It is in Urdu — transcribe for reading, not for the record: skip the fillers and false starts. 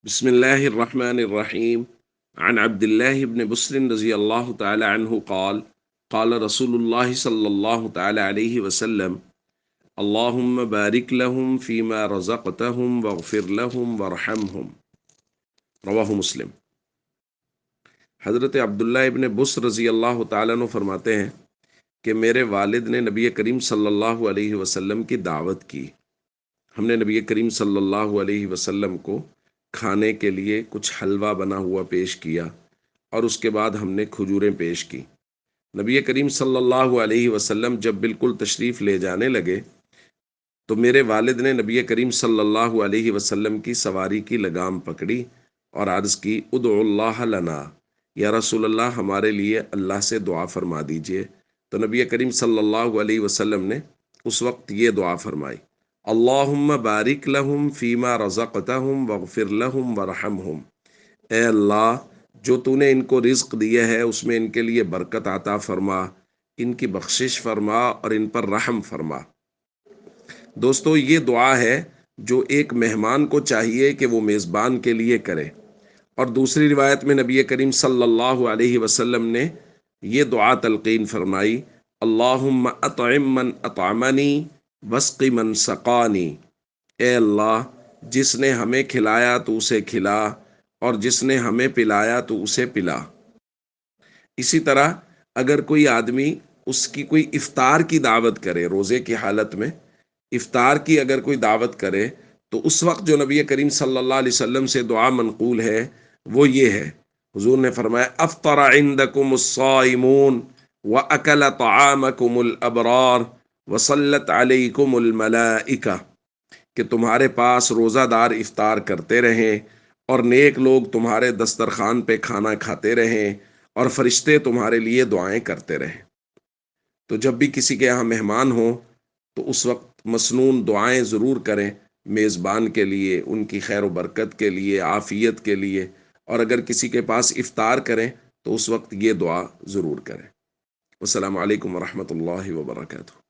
بسم الله الرحمن الرحيم. عن عبد الله بن بسر رضي الله تعالى عنه قال قال رسول الله صلى الله تعالى عليه وسلم اللهم بارك لهم فيما رزقتهم واغفر لهم وارحمهم. رواہ مسلم۔ حضرت عبداللہ ابن بسر رضی اللہ تعالیٰ عنہ فرماتے ہیں کہ میرے والد نے نبی کریم صلی اللہ علیہ وسلم کی دعوت کی۔ ہم نے نبی کریم صلی اللہ علیہ وسلم کو کھانے کے لیے کچھ حلوہ بنا ہوا پیش کیا اور اس کے بعد ہم نے کھجوریں پیش کی۔ نبی کریم صلی اللہ علیہ وسلم جب بالکل تشریف لے جانے لگے تو میرے والد نے نبی کریم صلی اللہ علیہ وسلم کی سواری کی لگام پکڑی اور عرض کی ادعو اللہ لنا، یا رسول اللہ ہمارے لیے اللہ سے دعا فرما دیجئے۔ تو نبی کریم صلی اللہ علیہ وسلم نے اس وقت یہ دعا فرمائی، اللہم بارک لہم فیما رزقتہم واغفر لہم ورحمہم۔ اے اللہ، جو تو نے ان کو رزق دیا ہے اس میں ان کے لیے برکت عطا فرما، ان کی بخشش فرما اور ان پر رحم فرما۔ دوستو، یہ دعا ہے جو ایک مہمان کو چاہیے کہ وہ میزبان کے لیے کرے، اور دوسری روایت میں نبی کریم صلی اللہ علیہ وسلم نے یہ دعا تلقین فرمائی، اللہم اطعم من اطعمنی واسقی من سقانی۔ اے اللہ، جس نے ہمیں کھلایا تو اسے کھلا، اور جس نے ہمیں پلایا تو اسے پلا۔ اسی طرح اگر کوئی آدمی اس کی کوئی افطار کی دعوت کرے، روزے کی حالت میں افطار کی اگر کوئی دعوت کرے، تو اس وقت جو نبی کریم صلی اللہ علیہ وسلم سے دعا منقول ہے وہ یہ ہے۔ حضور نے فرمایا افطر عندکم الصائمون واکل طعامکم الابرار وصلت علیکم الملائکہ، کہ تمہارے پاس روزہ دار افطار کرتے رہیں اور نیک لوگ تمہارے دسترخوان پہ کھانا کھاتے رہیں اور فرشتے تمہارے لیے دعائیں کرتے رہیں۔ تو جب بھی کسی کے یہاں مہمان ہوں تو اس وقت مسنون دعائیں ضرور کریں میزبان کے لیے، ان کی خیر و برکت کے لیے، عافیت کے لیے، اور اگر کسی کے پاس افطار کریں تو اس وقت یہ دعا ضرور کریں۔ السلام علیکم ورحمۃ اللہ وبرکاتہ۔